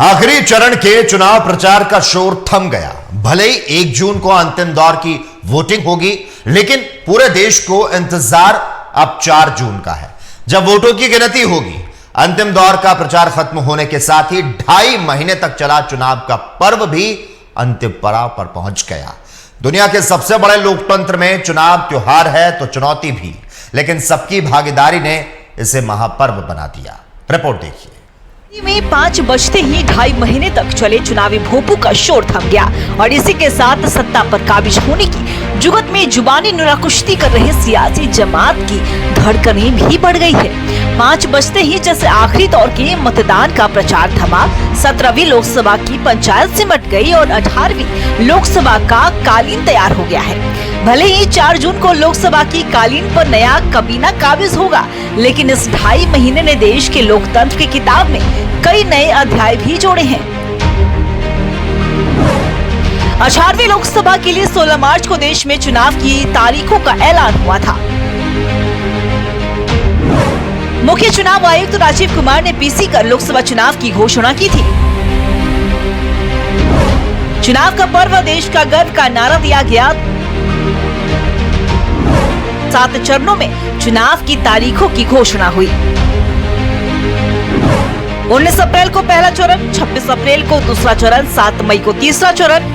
आखिरी चरण के चुनाव प्रचार का शोर थम गया। भले ही 1 जून को अंतिम दौर की वोटिंग होगी, लेकिन पूरे देश को इंतजार अब 4 जून का है, जब वोटों की गिनती होगी। अंतिम दौर का प्रचार खत्म होने के साथ ही 2.5 महीने तक चला चुनाव का पर्व भी अंतिम पड़ाव पर पहुंच गया। दुनिया के सबसे बड़े लोकतंत्र में चुनाव त्योहार है तो चुनौती भी, लेकिन सबकी भागीदारी ने इसे महापर्व बना दिया। रिपोर्ट देखिए। में 5 बजते ही 2.5 महीने तक चले चुनावी भोंपू का शोर थम गया और इसी के साथ सत्ता पर काबिज होने की जुगत में जुबानी नुराकुश्ती कर रहे सियासी जमात की धड़कनें भी बढ़ गई है। 5 बजते ही जैसे आखिरी दौर के मतदान का प्रचार थमा, 17वीं लोकसभा की पंचायत सिमट गई और 18वीं लोकसभा का कालीन तैयार हो गया है। भले ही 4 जून को लोकसभा की कालीन पर नया कबीना काबिज होगा, लेकिन इस 2.5 महीने ने देश के लोकतंत्र की किताब में कई नए अध्याय भी जोड़े हैं। 18वीं लोकसभा के लिए 16 मार्च को देश में चुनाव की तारीखों का ऐलान हुआ था। मुख्य चुनाव आयुक्त राजीव कुमार ने पीसी कर लोकसभा चुनाव की घोषणा की थी। चुनाव का पर्व देश का गर्व का नारा दिया गया। 7 चरणों में चुनाव की तारीखों की घोषणा हुई। 19 अप्रैल को पहला चरण, 26 अप्रैल को दूसरा चरण, 7 मई को तीसरा चरण,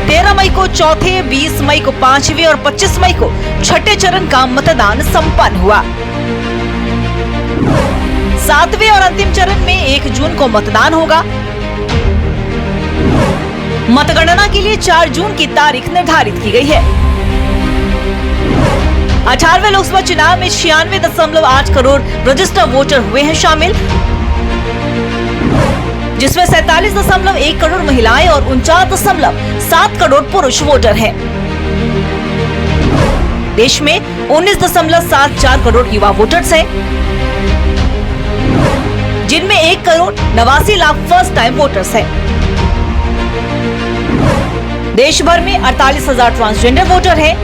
13 मई को चौथे, 20 मई को 5वें और 25 मई को 6ठे चरण का मतदान संपन्न हुआ। 7वें और अंतिम चरण में 1 जून को मतदान होगा। मतगणना के लिए 4 जून की तारीख निर्धारित की गई है। 18वें लोकसभा चुनाव में 96.8 करोड़ रजिस्टर्ड वोटर हुए हैं शामिल, जिसमें 47.1 करोड़ महिलाएं और 49.7 करोड़ पुरुष वोटर हैं। देश में 19.74 करोड़ युवा वोटर्स हैं, जिनमें 1 crore 89 lakh first time voters हैं। देश भर में 48,000 ट्रांसजेंडर वोटर हैं।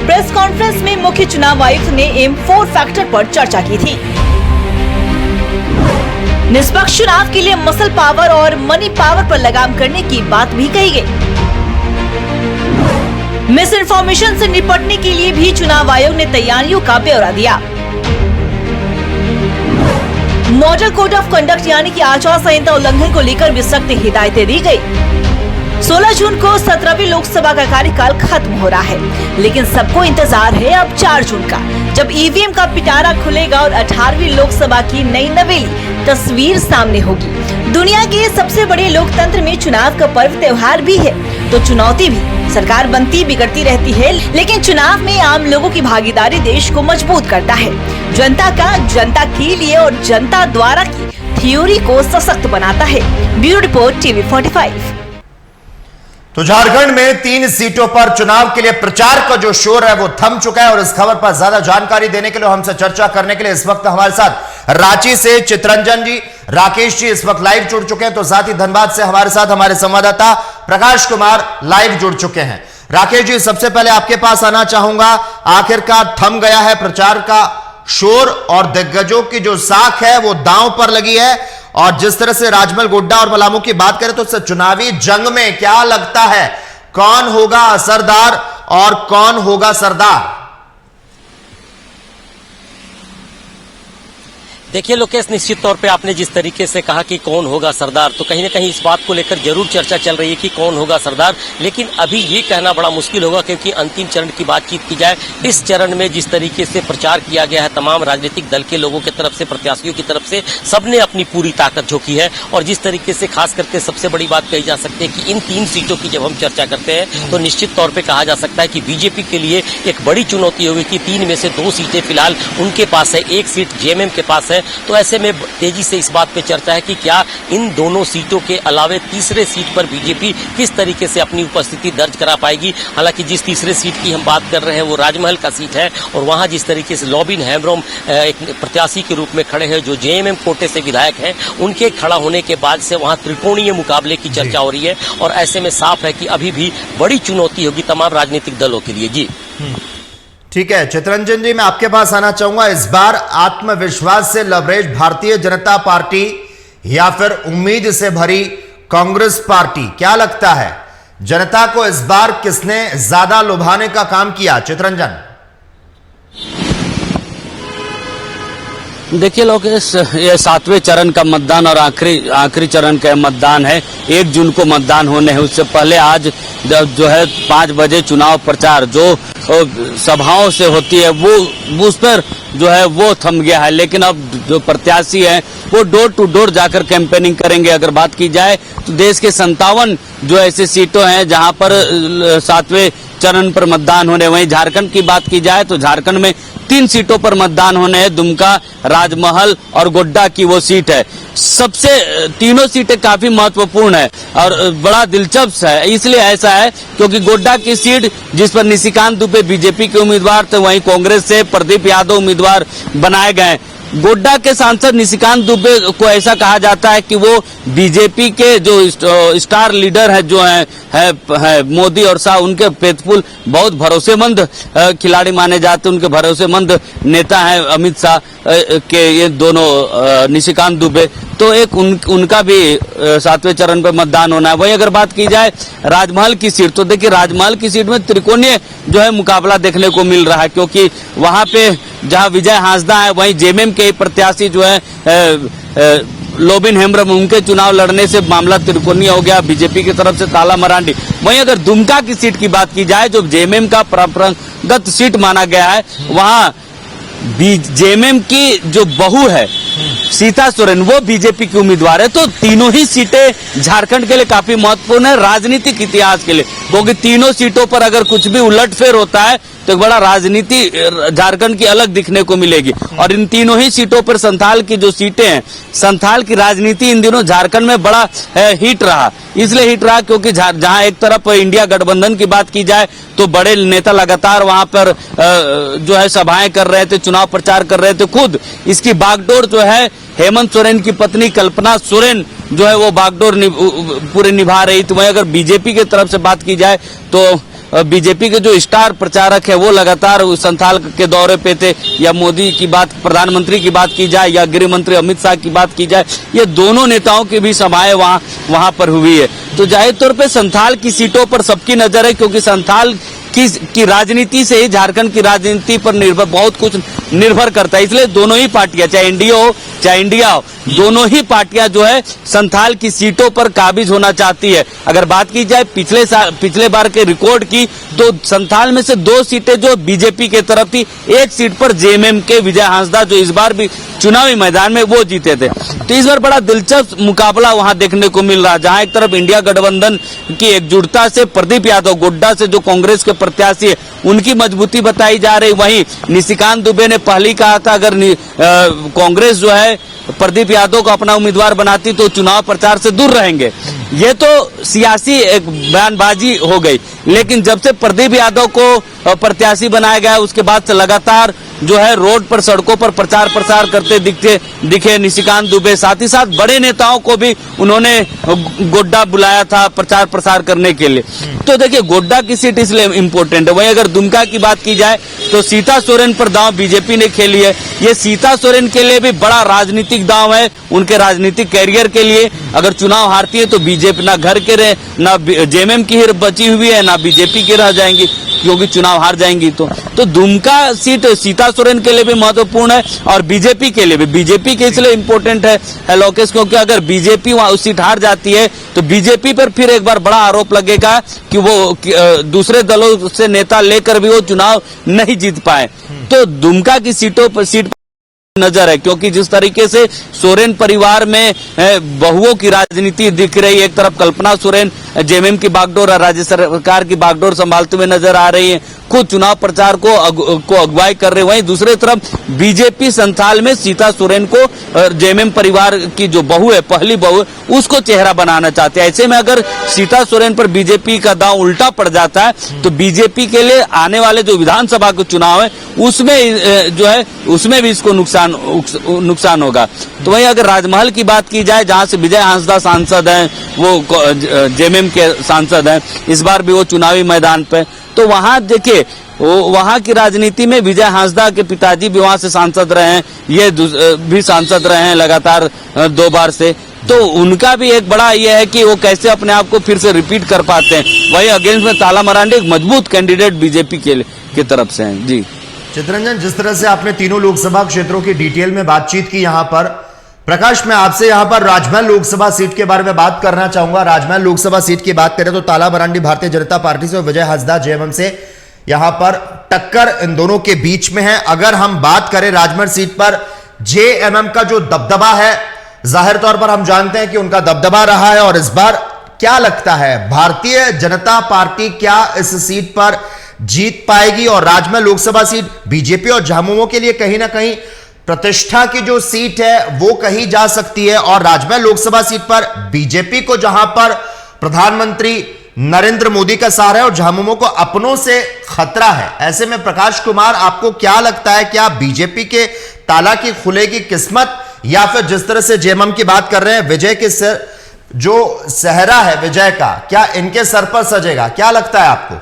प्रेस कॉन्फ्रेंस में मुख्य चुनाव आयुक्त ने M4 फैक्टर पर चर्चा की थी। निष्पक्ष चुनाव के लिए मसल पावर और मनी पावर पर लगाम करने की बात भी कही गई। मिस इन्फॉर्मेशन से निपटने के लिए भी चुनाव आयोग ने तैयारियों का ब्यौरा दिया। मॉडल कोड ऑफ कंडक्ट यानी कि आचार संहिता उल्लंघन को लेकर भी सख्त हिदायतें दी गई। 16 जून को 17वीं लोकसभा का कार्यकाल खत्म हो रहा है, लेकिन सबको इंतजार है अब 4 जून का, जब ईवीएम का पिटारा खुलेगा और 18वीं लोकसभा की नई नवेली तस्वीर सामने होगी। दुनिया के सबसे बड़े लोकतंत्र में चुनाव का पर्व त्योहार भी है, तो चुनौती भी। सरकार बनती बिगड़ती रहती है, लेकिन चुनाव में आम लोगों की भागीदारी देश को मजबूत करता है। जनता का जनता के लिए और जनता द्वारा की थ्योरी को सशक्त बनाता है। Bureau report TV 45। तो झारखंड में 3 सीटों पर चुनाव के लिए प्रचार का जो शोर है वो थम चुका है और इस खबर पर ज्यादा जानकारी देने के लिए, हमसे चर्चा करने के लिए इस वक्त हमारे साथ रांची से चितरंजन जी, राकेश जी इस वक्त लाइव जुड़ चुके हैं, तो साथ ही धनबाद से हमारे साथ हमारे संवाददाता प्रकाश कुमार लाइव जुड़ चुके हैं। राकेश जी, सबसे पहले आपके पास आना चाहूंगा। आखिरकार थम गया है प्रचार का शोर और दिग्गजों की जो साख है वो दांव पर लगी है, और जिस तरह से राजमहल, गोड्डा और पलामू की बात करें तो चुनावी जंग में क्या लगता है कौन होगा असरदार और कौन होगा सरदार? देखिए लोकेश, निश्चित तौर पे आपने जिस तरीके से कहा कि कौन होगा सरदार, तो कहीं ना कहीं इस बात को लेकर जरूर चर्चा चल रही है कि कौन होगा सरदार, लेकिन अभी ये कहना बड़ा मुश्किल होगा, क्योंकि अंतिम चरण की बातचीत की जाए, इस चरण में जिस तरीके से प्रचार किया गया है तमाम राजनीतिक दल के लोगों की तरफ से, प्रत्याशियों की तरफ से, सबने अपनी पूरी ताकत झोंकी है। और जिस तरीके से खास करके सबसे बड़ी बात कही जा सकती है कि इन 3 सीटों की जब हम चर्चा करते हैं तो निश्चित तौर पर कहा जा सकता है कि बीजेपी के लिए एक बड़ी चुनौती होगी कि 3 में से 2 सीटें फिलहाल उनके पास है, 1 सीट जेएमएम के पास है। तो ऐसे में तेजी से इस बात पे चर्चा है कि क्या इन दोनों सीटों के अलावे तीसरे सीट पर बीजेपी किस तरीके से अपनी उपस्थिति दर्ज करा पाएगी। हालांकि जिस तीसरे सीट की हम बात कर रहे हैं वो राजमहल का सीट है, और वहां जिस तरीके से लॉबिन हेम्ब्रोम एक प्रत्याशी के रूप में खड़े हैं, जो जेएमएम कोटे से विधायक हैं, उनके खड़ा होने के बाद से वहां त्रिकोणीय मुकाबले की चर्चा हो रही है, और ऐसे में साफ है कि अभी भी बड़ी चुनौती होगी तमाम राजनीतिक दलों के लिए। जी ठीक है चितरंजन जी, मैं आपके पास आना चाहूंगा। इस बार आत्मविश्वास से लबरेज भारतीय जनता पार्टी या फिर उम्मीद से भरी कांग्रेस पार्टी, क्या लगता है जनता को इस बार किसने ज्यादा लुभाने का काम किया? चितरंजन। देखिए लोकेश, ये 7वें चरण का मतदान और आखिरी चरण का मतदान है। 1 जून को मतदान होने हैं। उससे पहले आज जो है 5 बजे चुनाव प्रचार जो सभाओं से होती है वो उस पर जो है वो थम गया है। लेकिन अब जो प्रत्याशी हैं वो डोर टू डोर जाकर कैंपेनिंग करेंगे। अगर बात की जाए तो देश के 57 जो ऐसे सीटों हैं जहां पर 7वें चरण पर मतदान होने, वहीं झारखंड की बात की जाए तो झारखंड में 3 सीटों पर मतदान होने हैं। दुमका, राजमहल और गोड्डा की वो सीट है। सबसे तीनों सीटें काफी महत्वपूर्ण है और बड़ा दिलचस्प है। इसलिए ऐसा है क्योंकि गोड्डा की सीट जिस पर निशिकांत दुबे बीजेपी के उम्मीदवार थे, वहीं कांग्रेस से प्रदीप यादव उम्मीदवार बनाए गए। गोड्डा के सांसद निशिकांत दुबे को ऐसा कहा जाता है कि वो बीजेपी के जो स्टार लीडर है जो है मोदी और शाह, उनके फेथफुल बहुत भरोसेमंद खिलाड़ी माने जाते हैं। उनके भरोसेमंद नेता हैं अमित शाह के ये दोनों निशिकांत दुबे। तो एक उनका भी 7वें चरण पर मतदान होना है। वहीं अगर बात की जाए राजमहल की सीट, तो देखिए राजमहल की सीट में त्रिकोणीय जो है मुकाबला देखने को मिल रहा है, क्योंकि वहां पे जहां विजय हांसदा है वहीं जेएमएम के प्रत्याशी जो है लोबिन हेम्ब्रम, उनके चुनाव लड़ने से मामला त्रिकोणीय हो गया। बीजेपी की तरफ से ताला मरांडी। वहीं अगर दुमका की सीट की बात की जाए जो जेएमएम का परंपरागत सीट माना गया है, वहां जेएमएम की जो बहू है सीता सोरेन वो बीजेपी की उम्मीदवार है। तो तीनों ही सीटें झारखंड के लिए काफी महत्वपूर्ण है राजनीतिक इतिहास के लिए, क्योंकि तीनों सीटों पर अगर कुछ भी उलटफेर होता है तो एक बड़ा राजनीति झारखंड की अलग दिखने को मिलेगी। और इन तीनों ही सीटों पर संथाल की जो सीटें हैं, संथाल की राजनीति इन दिनों झारखंड में बड़ा हिट रहा। इसलिए हिट रहा क्योंकि जहां एक तरफ इंडिया गठबंधन की बात की जाए तो बड़े नेता लगातार वहां पर जो है सभाएं कर रहे थे, चुनाव प्रचार कर रहे थे। खुद इसकी बागडोर जो है हेमंत सोरेन की पत्नी कल्पना सोरेन जो है वो बागडोर पूरे निभा रही थी। वहीं अगर बीजेपी की तरफ से बात की जाए तो बीजेपी के जो स्टार प्रचारक है वो लगातार संथाल के दौरे पे थे। या मोदी की बात, प्रधानमंत्री की बात की जाए या गृह मंत्री अमित शाह की बात की जाए, ये दोनों नेताओं की भी सभाएं वहां पर हुई है। तो जाहिर तौर पे संथाल की सीटों पर सबकी नजर है, क्योंकि संथाल की राजनीति से ही झारखंड की राजनीति पर बहुत कुछ निर्भर करता है। इसलिए दोनों ही पार्टियां, चाहे एनडीए हो चाहे इंडिया हो, दोनों ही पार्टियां जो है संथाल की सीटों पर काबिज होना चाहती है। अगर बात की जाए पिछले बार के रिकॉर्ड की, तो संथाल में से 2 सीटें जो बीजेपी के तरफ थी, 1 सीट पर जेएमएम के विजय हांसदा जो इस बार भी चुनावी मैदान में वो जीते थे। तो इस बार बड़ा दिलचस्प मुकाबला वहां देखने को मिल रहा है, जहां एक तरफ इंडिया गठबंधन की एकजुटता से प्रदीप यादव गोड्डा से जो कांग्रेस के प्रत्याशी है उनकी मजबूती बताई जा रही। वहीं निशिकांत दुबे ने पहले कहा था अगर कांग्रेस जो है प्रदीप यादव को अपना उम्मीदवार बनाती तो चुनाव प्रचार से दूर रहेंगे। ये तो सियासी एक बयानबाजी हो गई, लेकिन जब से प्रदीप यादव को प्रत्याशी बनाया गया उसके बाद से लगातार जो है रोड पर, सड़कों पर प्रचार प्रसार करते दिखे निशिकांत दुबे। साथ ही साथ बड़े नेताओं को भी उन्होंने गोड्डा बुलाया था प्रचार प्रसार करने के लिए। तो देखिए गोड्डा की सीट इसलिए इम्पोर्टेंट है। वहीं अगर दुमका की बात की जाए तो सीता सोरेन पर दांव बीजेपी ने खेली है। ये सीता सोरेन के लिए भी बड़ा राजनीतिक दांव है, उनके राजनीतिक कैरियर के लिए। अगर चुनाव हारती है तो बीजेपी ना घर के रहे, ना जेएमएम की ही बची हुई है, ना बीजेपी की रह जाएंगी, क्योंकि चुनाव हार जाएंगी। तो दुमका सीट सीता सोरेन के लिए भी महत्वपूर्ण है और बीजेपी के लिए भी। बीजेपी के इसलिए इम्पोर्टेंट है लोकेश, क्योंकि अगर बीजेपी वहां उस सीट हार जाती है तो बीजेपी पर फिर एक बार बड़ा आरोप लगेगा कि वो दूसरे दलों से नेता लेकर भी वो चुनाव नहीं जीत पाए। तो दुमका की सीट नजर है, क्योंकि जिस तरीके से सोरेन परिवार में बहुओं की राजनीति दिख रही है, एक तरफ कल्पना सोरेन जेएमएम की बागडोर और राज्य सरकार की बागडोर संभालते हुए नजर आ रही है, खुद चुनाव प्रचार को अगुवाई कर रहे। वहीं दूसरे तरफ बीजेपी संथाल में सीता सोरेन को जेएमएम परिवार की जो बहू है, पहली बहू, उसको चेहरा बनाना चाहते हैं। ऐसे में अगर सीता सोरेन पर बीजेपी का दांव उल्टा पड़ जाता है तो बीजेपी के लिए आने वाले जो विधानसभा के चुनाव है उसमें जो है उसमें भी इसको नुकसान होगा। तो वहीं अगर राजमहल की बात की जाए, जहां से विजय हांसदा सांसद हैं, वो जेएमएम के सांसद हैं, इस बार भी वो चुनावी मैदान पे, तो वहां देखिए वहाँ की राजनीति में विजय हांसदा के पिताजी भी वहाँ से सांसद रहे हैं, ये भी सांसद रहे हैं लगातार 2 बार से। तो उनका भी एक बड़ा ये है कि वो कैसे अपने आप को फिर से रिपीट कर पाते हैं। वही अगेंस्ट में ताला मरांडी एक मजबूत कैंडिडेट बीजेपी की तरफ से हैं। जी चितरंजन, जिस तरह से आपने तीनों लोकसभा क्षेत्रों की डिटेल में बातचीत की यहां पर, प्रकाश मैं आपसे यहां पर राजमहल लोकसभा सीट के बारे में बात करना चाहूंगा। राजमहल लोकसभा सीट की बात करें तो ताला मरांडी भारतीय जनता पार्टी से और विजय हांसदा जेएमएम से यहां पर टक्कर इन दोनों के बीच में है। अगर हम बात करें राजमहल सीट पर जेएमएम का जो दबदबा है, जाहिर तौर पर हम जानते हैं कि उनका दबदबा रहा है, और इस बार क्या लगता है भारतीय जनता पार्टी क्या इस सीट पर जीत पाएगी? और राजमहल लोकसभा सीट बीजेपी और झामुमो के लिए कहीं ना कहीं प्रतिष्ठा की जो सीट है वो कही जा सकती है, और राजमहल लोकसभा सीट पर बीजेपी को जहां पर प्रधानमंत्री नरेंद्र मोदी का सहारा है और झामुमो को अपनों से खतरा है। ऐसे में प्रकाश कुमार, आपको क्या लगता है, क्या बीजेपी के ताला की खुलेगी किस्मत, या फिर जिस तरह से जेएमएम की बात कर रहे हैं विजय के सर जो सहरा है विजय का, क्या इनके सर पर सजेगा? क्या लगता है आपको?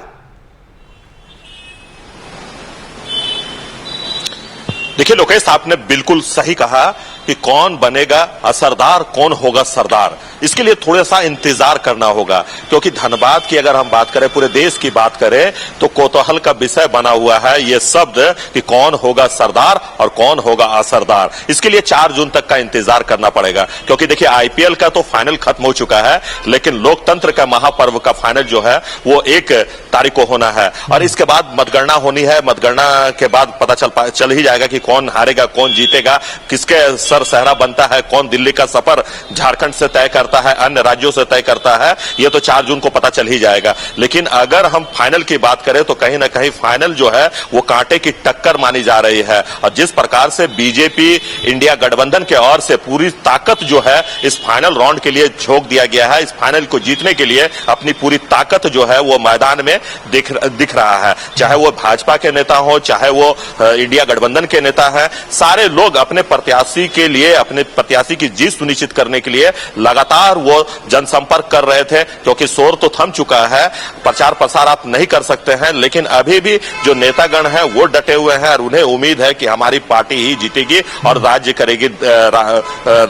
देखिए लोकेश, आपने बिल्कुल सही कहा कि कौन बनेगा असरदार, कौन होगा सरदार, इसके लिए थोड़ा सा इंतजार करना होगा। क्योंकि धनबाद की अगर हम बात करें, पूरे देश की बात करें, तो कौतूहल का विषय बना हुआ है ये शब्द कि कौन होगा सरदार और कौन होगा असरदार। इसके लिए 4 जून तक का इंतजार करना पड़ेगा। क्योंकि देखिए आईपीएल का तो फाइनल खत्म हो चुका है, लेकिन लोकतंत्र का महापर्व का फाइनल जो है वो 1 तारीख को होना है, और इसके बाद मतगणना होनी है। मतगणना के बाद पता चल ही जाएगा कि कौन हारेगा, कौन जीतेगा, किसके सर सहरा बनता है, कौन दिल्ली का सफर झारखंड से तय करता है, अन्य राज्यों से तय करता है, ये तो 4 जून को पता चल ही जाएगा। लेकिन अगर हम फाइनल की बात करें तो कहीं ना कहीं फाइनल जो है वो कांटे की टक्कर मानी जा रही है। और जिस प्रकार से बीजेपी इंडिया गठबंधन के ओर से पूरी ताकत जो है इस फाइनल राउंड के लिए झोंक दिया गया है, इस फाइनल को जीतने के लिए अपनी पूरी ताकत जो है वो मैदान में दिख रहा है। चाहे वो भाजपा के नेता हो, चाहे वो इंडिया गठबंधन के नेता है, सारे लोग अपने प्रत्याशी के लिए, अपने प्रत्याशी की जीत सुनिश्चित करने के लिए लगातार वो जनसंपर्क कर रहे थे। क्योंकि शोर तो थम चुका है, प्रचार प्रसार आप नहीं कर सकते हैं, लेकिन अभी भी जो नेतागण हैं वो डटे हुए हैं और उन्हें उम्मीद है कि हमारी पार्टी ही जीतेगी और राज्य करेगी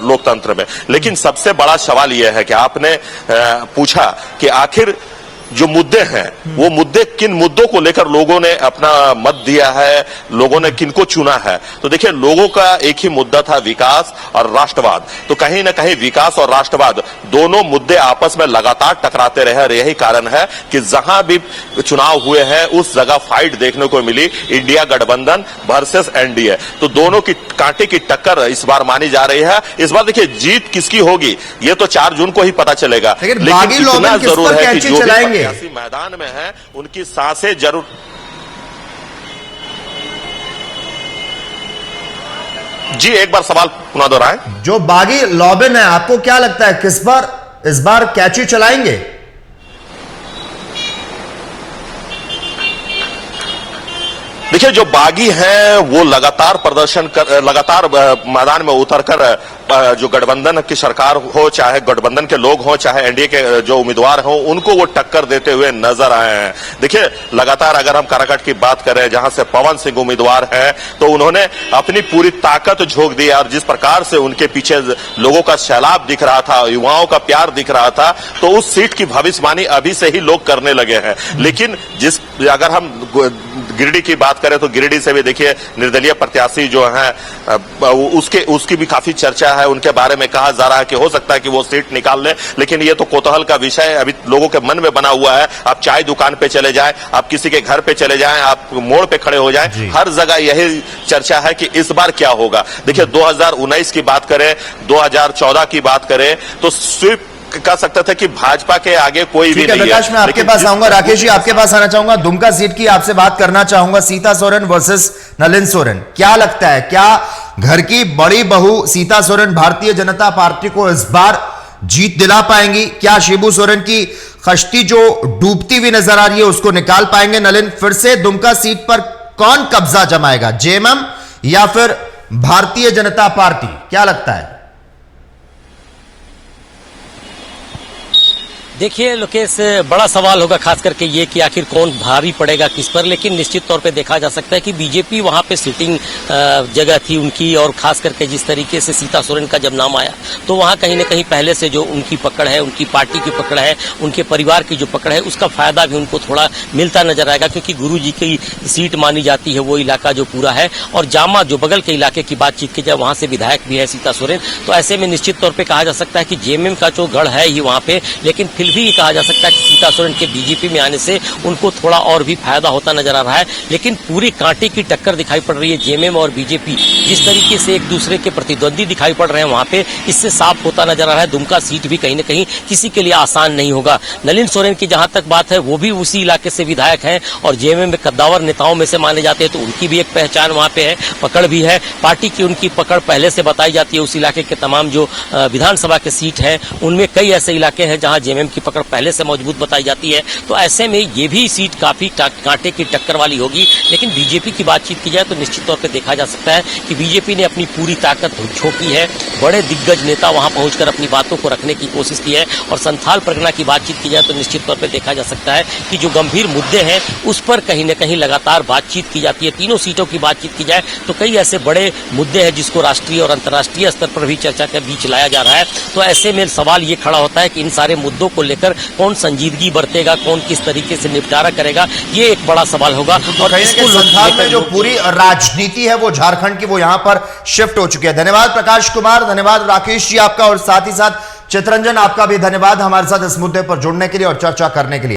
लोकतंत्र में। लेकिन सबसे बड़ा सवाल यह है कि आपने पूछा कि आखिर जो मुद्दे हैं वो मुद्दे किन मुद्दों को लेकर लोगों ने अपना मत दिया है, लोगों ने किनको चुना है। तो देखिए लोगों का एक ही मुद्दा था, विकास और राष्ट्रवाद। तो कहीं ना कहीं विकास और राष्ट्रवाद दोनों मुद्दे आपस में लगातार टकराते रहे, और यही कारण है कि जहां भी चुनाव हुए हैं उस जगह फाइट देखने को मिली, इंडिया गठबंधन वर्सेस एनडीए। तो दोनों की कांटे की टक्कर इस बार मानी जा रही है। इस बार देखिए जीत किसकी होगी ये तो 4 जून को ही पता चलेगा, लेकिन इतना जरूर है कि जो भी मैदान में है उनकी सांसें जरूर। जी एक बार सवाल पुनः दोहराएं। जो बागी लॉबिन है, आपको क्या लगता है किस बार इस बार कैची चलाएंगे? देखिए जो बागी हैं वो लगातार प्रदर्शन कर, लगातार मैदान में उतरकर जो गठबंधन की सरकार हो, चाहे गठबंधन के लोग हों, चाहे एनडीए के जो उम्मीदवार हों, उनको वो टक्कर देते हुए नजर आए हैं। देखिए लगातार अगर हम काराकाट की बात करें, जहां से पवन सिंह उम्मीदवार हैं, तो उन्होंने अपनी पूरी ताकत झोंक दी, और जिस प्रकार से उनके पीछे लोगों का सैलाब दिख रहा था, युवाओं का प्यार दिख रहा था, तो उस सीट की भविष्यवाणी अभी से ही लोग करने लगे हैं। लेकिन अगर हम गिरिडीह की बात करें तो गिरिडीह से भी देखिए निर्दलीय प्रत्याशी जो हैं उसकी भी काफी चर्चा है, उनके बारे में कहा जा रहा है कि हो सकता है कि वो सीट निकाल ले। लेकिन ये तो कौतूहल का विषय अभी लोगों के मन में बना हुआ है। आप चाय दुकान पे चले जाएं, आप किसी के घर पे चले जाएं, आप मोड़ पे खड़े हो जाएं, हर जगह यही चर्चा है कि इस बार क्या होगा। देखिए 2019 की बात करें, 2014 की बात करें, तो स्वीप कह सकते थे कि भाजपा के आगे कोई भी नहीं है। प्रकाश, मैं आपके पास आऊंगा, राकेश जी आपके पास आना चाहूंगा, दुमका सीट की आपसे बात करना चाहूंगा, सीता सोरेन वर्सेस नलिन सोरेन। क्या लगता है, क्या घर की बड़ी बहू सीता सोरेन भारतीय जनता पार्टी को इस बार जीत दिला पाएंगी? क्या शिबू सोरेन की कश्ती जो डूबती हुई नजर आ रही है उसको निकाल पाएंगे नलिन? फिर से दुमका सीट पर कौन कब्जा जमाएगा, जेएमएम या फिर भारतीय जनता पार्टी? क्या लगता है? देखिए लोकेश, बड़ा सवाल होगा खास करके ये कि आखिर कौन भारी पड़ेगा किस पर, लेकिन निश्चित तौर पे देखा जा सकता है कि बीजेपी वहां पे सिटिंग जगह थी उनकी, और खास करके जिस तरीके से सीता सोरेन का जब नाम आया तो वहां कहीं न कहीं पहले से जो उनकी पकड़ है, उनकी पार्टी की पकड़ है, उनके परिवार की जो पकड़ है, उसका फायदा भी उनको थोड़ा मिलता नजर आएगा, क्योंकि गुरु जी की सीट मानी जाती है वो इलाका जो पूरा है, और जामा जो बगल के इलाके की बातचीत की जाए वहां से विधायक भी है सीता सोरेन। तो ऐसे में निश्चित तौर पर कहा जा सकता है कि जेएमएम का जो गढ़ है ही वहां पे, लेकिन फिर भी ये कहा जा सकता है कि सीता सोरेन के बीजेपी में आने से उनको थोड़ा और भी फायदा होता नजर आ रहा है। लेकिन पूरी कांटे की टक्कर दिखाई पड़ रही है जेएमएम और बीजेपी, जिस तरीके से एक दूसरे के प्रतिद्वंदी दिखाई पड़ रहे हैं वहां पे, इससे साफ होता नजर आ रहा है दुमका सीट भी कहीं न कहीं किसी के लिए आसान नहीं होगा। नलिन सोरेन की जहां तक बात है, वो भी उसी इलाके से विधायक हैं और जेएमएम में कद्दावर नेताओं में से माने जाते हैं, तो उनकी भी एक पहचान वहां पे है, पकड़ भी है। पार्टी की उनकी पकड़ पहले से बताई जाती है, उस इलाके के तमाम जो विधानसभा के सीट हैं उनमें कई ऐसे इलाके हैं जहां जेएमएम की पकड़ पहले से मजबूत बताई जाती है। तो ऐसे में ये भी सीट काफी कांटे की टक्कर वाली होगी। लेकिन बीजेपी की बातचीत की जाए तो निश्चित तौर पर देखा जा सकता है कि बीजेपी ने अपनी पूरी ताकत झोंकी है, बड़े दिग्गज नेता वहां पहुंचकर अपनी बातों को रखने की कोशिश की है, और संथाल परगना की बातचीत की जाए तो निश्चित तौर पर देखा जा सकता है कि जो गंभीर मुद्दे हैं उस पर कहीं न कहीं लगातार बातचीत की जाती है। तीनों सीटों की बातचीत की जाए तो कई ऐसे बड़े मुद्दे हैं जिसको राष्ट्रीय और अंतर्राष्ट्रीय स्तर पर भी चर्चा के बीच लाया जा रहा है। तो ऐसे में सवाल ये खड़ा होता है कि इन सारे मुद्दों को लेकर कौन संजीदगी बरतेगा, कौन किस तरीके से निपटारा करेगा, ये एक बड़ा सवाल होगा। और इसको संथाल में जो पूरी राजनीति है वो झारखंड की, वो यहां पर शिफ्ट हो चुकी है। धन्यवाद प्रकाश कुमार, धन्यवाद राकेश जी आपका, और साथ ही साथ चितरंजन आपका भी धन्यवाद हमारे साथ इस मुद्दे पर जुड़ने के लिए और चर्चा करने के लिए।